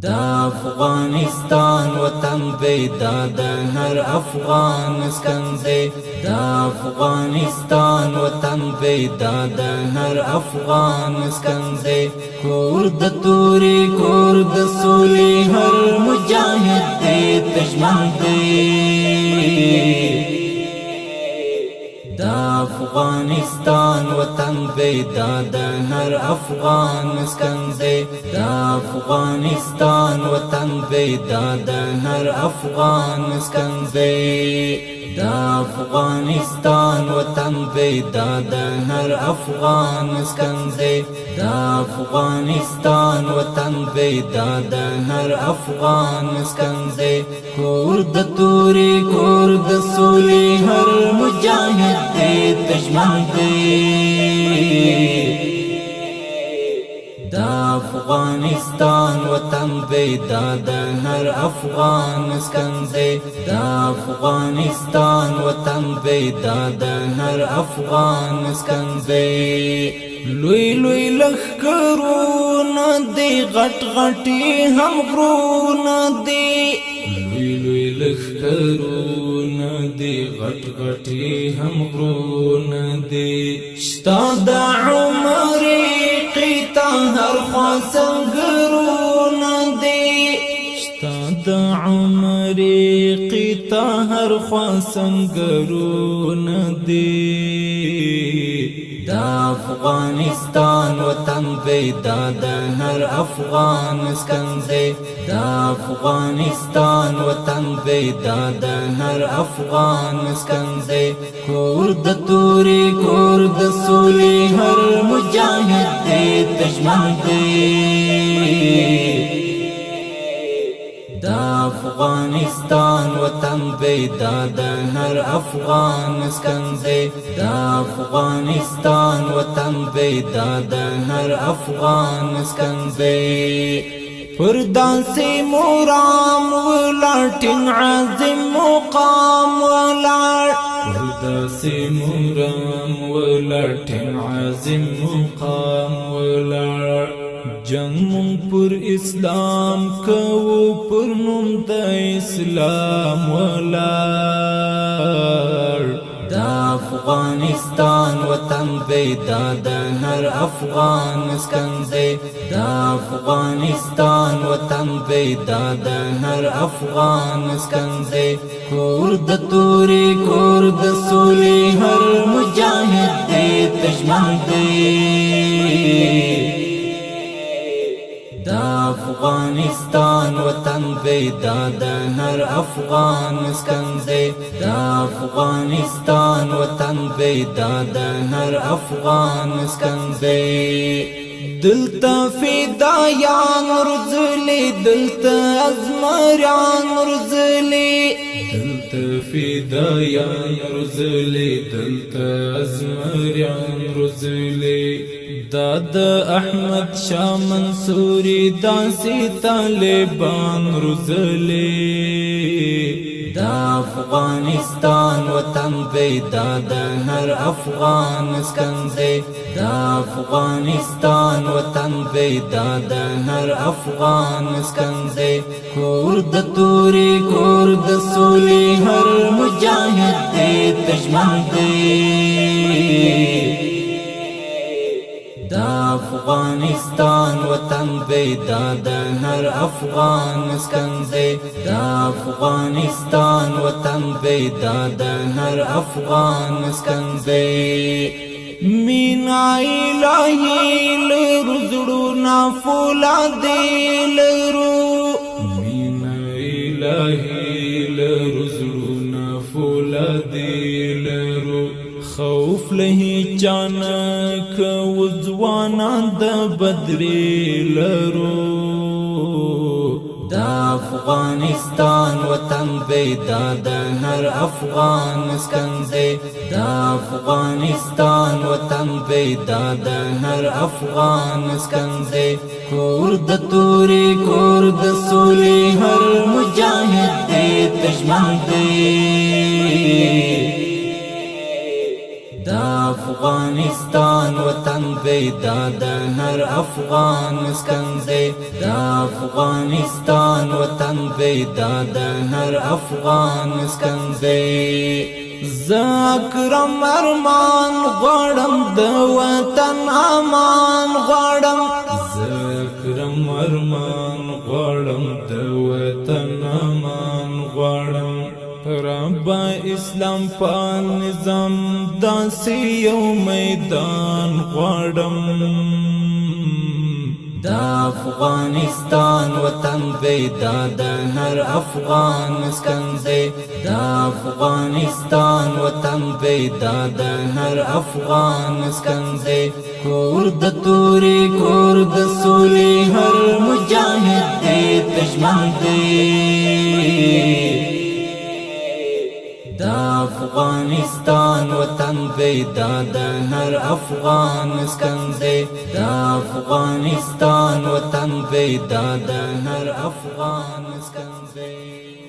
دا افغانستان وطن بیدا د هر افغان اسکندے دا افغانستان وطن بیدا د هر افغان اسکندے کور د توری کور د سولی هر مجاہد دے تشمن دے دا افغانستان وطن بیدا د هر افغان اسکندے دا افغانستان وطن بیدا د هر افغان اسکندے دا افغانستان وطن بیدا د هر افغان اسکندے دا افغانستان وطن بیدا د هر افغان اسکندے کور د توری کور د سولی هر مجاہد دے تشمن دے دا افغانستان وطن بیدا د هر افغان اسکندے دا افغانستان وطن بیدا د هر افغان اسکندے لوی لوی لخکرونا دی غٹ غٹی هم غرونا دی لوی لوی لخکرونا دی غٹ غٹی هم غرونا دی شتا دا عمری قیتا هر خواسنگرونا دی شتا دا عمری قیتا هر خواسنگرونا دی دا افغانستان وطن بیدا د هر افغان اسکندے دا افغانستان وطن بیدا د هر افغان اسکندے کور د توری کور د سولی هر مجاہد دے تشمن دے دا افغانستان وطن بیدا د هر افغان اسکندے دا افغانستان وطن بیدا د هر افغان اسکندے پر دانسی مرام ولاٹن عظیم مقام ولار پر دانسی مرام ولاٹن عظیم مقام ولار جنگ مون پر اسلام کو پر نوم د اسلام ولار دا افغانستان وطن بیدا د هر افغان اسکندے دا افغانستان وطن بیدا د هر افغان اسکندے کور د توری کور د سولی هر مجاہد دے تشمن دے دا افغانستان وطن بیدا د هر افغان اسکندے دا افغانستان وطن بیدا د هر افغان اسکندے دلتا فدایان رزلی دلتا ازمریان رزلی دلتا فدایان رزلی دلتا ازمریان رزلی داد احمد شاہ منصوری داسی طالبان رزلی دا افغانستان وطن بیدا د هر افغان اسکندے دا افغانستان وطن بیدا د هر افغان اسکندے کور د توری کور د سولی هر مجاہد دے تشمن دے دا افغانستان وطن بیدا د هر افغان اسکندے دا افغانستان وطن بیدا د هر افغان اسکندے مینا الہی لرو زړونا فولادې لرو مینا الہی لرو زړونا فولادې لرو خوف لہی چانک وزوانا دا بدری لرو دا افغانستان وطن بیدا د هر افغان اسکندے دا افغانستان وطن بیدا د هر افغان اسکندے کور د توری کور د سولی هر مجاہد دے تشمن دے دا افغانستان وطن دی دا د هر افغان مسکن دی دا افغانستان وطن دی دا د هر افغان مسکن دی زاکرم ارمان غړم د وطن امان غړم زاکرم ارمان غړم د وطن امان غړم ربا اسلام پال نظام داسې یو میدان غړم دا افغانستان وطن دی دا د هر افغان مسکن دی دا افغانستان وطن دی دا د هر افغان مسکن دی کور د توري کور د سولې هر مجاهد دی دشمن دی دا افغانستان وطن دی دا د هر افغان مسکن دی دا افغانستان وطن دی دا د هر افغان مسکن دی